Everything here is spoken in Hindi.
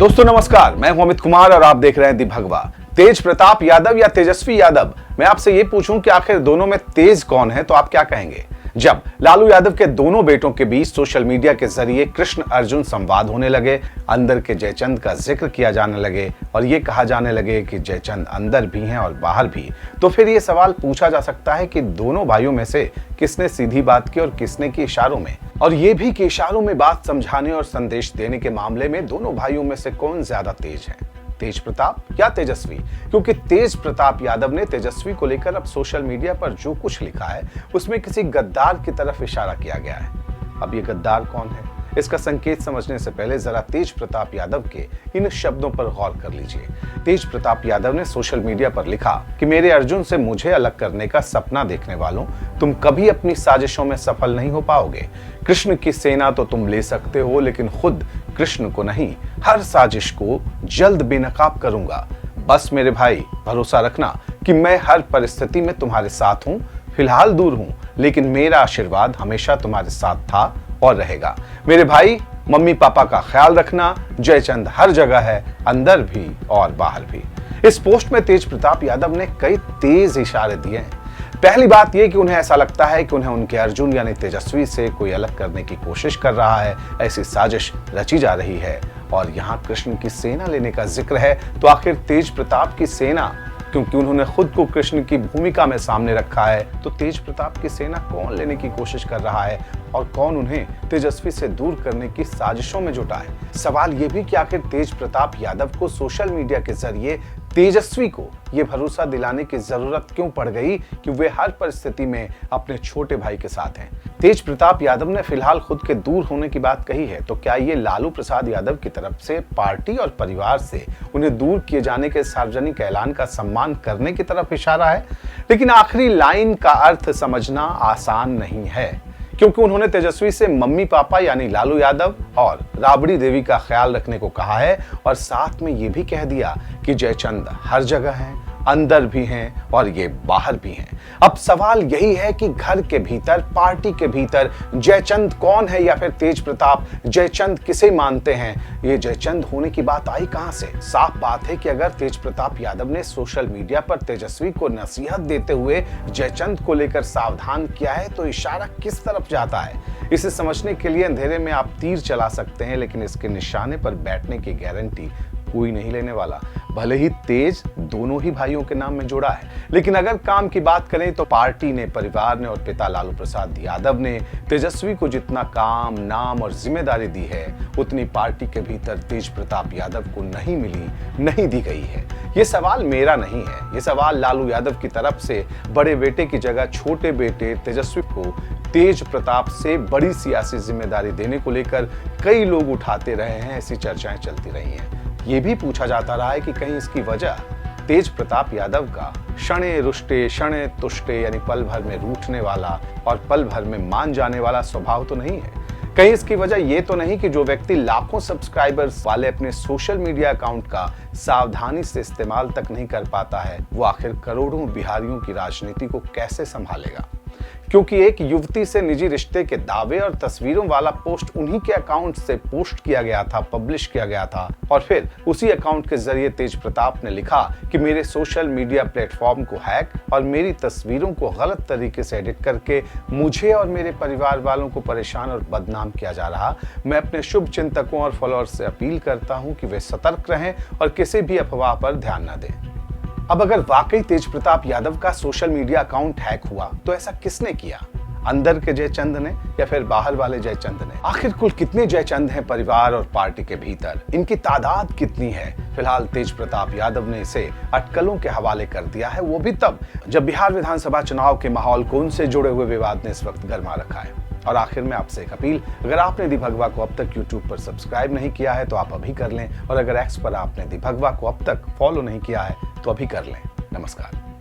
दोस्तों नमस्कार, मैं हूं अमित कुमार और आप देख रहे हैं दी भगवा। तेज प्रताप यादव या तेजस्वी यादव, मैं आपसे ये पूछूं कि आखिर दोनों में तेज कौन है तो आप क्या कहेंगे? जब लालू यादव के दोनों बेटों के बीच सोशल मीडिया के जरिए कृष्ण अर्जुन संवाद होने लगे, अंदर के जयचंद का जिक्र किया जाने लगे और ये कहा जाने लगे कि जयचंद अंदर भी हैं और बाहर भी, तो फिर ये सवाल पूछा जा सकता है कि दोनों भाइयों में से किसने सीधी बात की और किसने की इशारों में, और ये भी कि इशारों में बात समझाने और संदेश देने के मामले में दोनों भाइयों में से कौन ज्यादा तेज है, तेज प्रताप या तेजस्वी? क्योंकि तेज प्रताप यादव ने तेजस्वी को लेकर अब सोशल मीडिया पर जो कुछ लिखा है उसमें किसी गद्दार की तरफ इशारा किया गया है। अब ये गद्दार कौन है, इसका संकेत समझने से पहले जरा तेज प्रताप यादव के इन शब्दों पर गौर कर लीजिए। तेज प्रताप यादव ने सोशल मीडिया पर लिखा कि मेरे अर्जुन से मुझे अलग करने का सपना देखने वालों, तुम कभी अपनी साजिशों में सफल नहीं हो पाओगे। कृष्ण की सेना तो तुम ले सकते हो, लेकिन खुद कृष्ण को नहीं। हर साजिश को जल्द बेनकाब करूंगा। बस मेरे भाई, भरोसा रखना कि मैं हर परिस्थिति में तुम्हारे साथ हूं। फिलहाल दूर हूं, लेकिन मेरा आशीर्वाद हमेशा तुम्हारे साथ था और रहेगा। मेरे भाई, मम्मी पापा का ख्याल रखना। जयचंद हर जगह है, अंदर भी और बाहर भी। इस पोस्ट में तेज प्रताप यादव ने कई तेज इशारे दिए हैं। पहली बात यह कि उन्हें ऐसा लगता है कि उन्हें उनके अर्जुन यानी तेजस्वी से कोई अलग करने की कोशिश कर रहा है, ऐसी साजिश रची जा रही है। और यहाँ कृष्ण की सेना लेने का जिक्र है, तो आखिर तेज प्रताप की सेना, क्योंकि उन्होंने खुद को कृष्ण की भूमिका में सामने रखा है, तो तेज प्रताप की सेना कौन लेने की कोशिश कर रहा है और कौन उन्हें तेजस्वी से दूर करने की साजिशों में जुटा है? सवाल यह भी कि आखिर तेज प्रताप यादव को सोशल मीडिया के जरिए तेजस्वी को यह भरोसा दिलाने की जरूरत क्यों पड़ गई कि वे हर परिस्थिति में अपने छोटे भाई के साथ हैं? तेज प्रताप यादव ने फिलहाल खुद के दूर होने की बात कही है, तो क्या ये लालू प्रसाद यादव की तरफ से पार्टी और परिवार से उन्हें दूर किए जाने के सार्वजनिक ऐलान का सम्मान करने की तरफ इशारा है? लेकिन आखिरी लाइन का अर्थ समझना आसान नहीं है, क्योंकि उन्होंने तेजस्वी से मम्मी पापा यानी लालू यादव और राबड़ी देवी का ख्याल रखने को कहा है और साथ में ये भी कह दिया कि जयचंद हर जगह हैं, अंदर भी हैं और ये बाहर भी हैं। अब सवाल यही है कि घर के भीतर, पार्टी के भीतर जयचंद कौन है या फिर तेज प्रताप जयचंद किसे मानते हैं? ये जयचंद होने की बात आई कहां से? साफ बात है कि अगर तेज प्रताप यादव ने सोशल मीडिया पर तेजस्वी को नसीहत देते हुए जयचंद को लेकर सावधान किया है, तो इशारा किस तरफ जाता है? इसे समझने के लिए अंधेरे में आप तीर चला सकते हैं, लेकिन इसके निशाने पर बैठने की गारंटी कोई नहीं लेने वाला। भले ही तेज दोनों ही भाइयों के नाम में जोड़ा है, लेकिन अगर काम की बात करें तो पार्टी ने, परिवार ने और पिता लालू प्रसाद यादव ने तेजस्वी को जितना काम, नाम और जिम्मेदारी दी है, उतनी पार्टी के भीतर तेज प्रताप यादव को नहीं मिली, नहीं दी गई है। ये सवाल मेरा नहीं है, ये सवाल लालू यादव की तरफ से बड़े बेटे की जगह छोटे बेटे तेजस्वी को तेज प्रताप से बड़ी सियासी जिम्मेदारी देने को लेकर कई लोग उठाते रहे हैं। ऐसी चर्चाएं चलती रही हैं। ये भी पूछा जाता रहा है कि कहीं इसकी वजह तेज प्रताप यादव का क्षणे रुष्टे क्षणे तुष्टे यानी पल भर में रूठने वाला और पल भर में मान जाने वाला स्वभाव तो नहीं है? कहीं इसकी वजह ये तो नहीं कि जो व्यक्ति लाखों सब्सक्राइबर्स वाले अपने सोशल मीडिया अकाउंट का सावधानी से इस्तेमाल तक नहीं कर पाता है, वो आखिर करोड़ों बिहारियों की राजनीति को कैसे संभालेगा? क्योंकि एक युवती से निजी रिश्ते के दावे और तस्वीरों वाला पोस्ट उन्हीं के अकाउंट से पोस्ट किया गया था, पब्लिश किया गया था, और फिर उसी अकाउंट के जरिए तेज प्रताप ने लिखा कि मेरे सोशल मीडिया प्लेटफॉर्म को हैक और मेरी तस्वीरों को गलत तरीके से एडिट करके मुझे और मेरे परिवार वालों को परेशान और बदनाम किया जा रहा। मैं अपने शुभ चिंतकों और फॉलोअर्स से अपील करता हूं कि वे सतर्क रहें और किसी भी अफवाह पर ध्यान न दें। अब अगर वाकई तेज प्रताप यादव का सोशल मीडिया अकाउंट हैक हुआ, तो ऐसा किसने किया? अंदर के जयचंद ने या फिर बाहर वाले जयचंद ने? आखिर कुल कितने जयचंद हैं परिवार और पार्टी के भीतर? इनकी तादाद कितनी है? फिलहाल तेज प्रताप यादव ने इसे अटकलों के हवाले कर दिया है, वो भी तब जब बिहार विधानसभा चुनाव के माहौल को उनसे जुड़े हुए विवाद ने इस वक्त गर्मा रखा है। और आखिर में आपसे एक अपील, अगर आपने दी भगवा को अब तक YouTube पर सब्सक्राइब नहीं किया है तो आप अभी कर लें, और अगर X पर आपने दी भगवा को अब तक फॉलो नहीं किया है तो अभी कर लें। नमस्कार।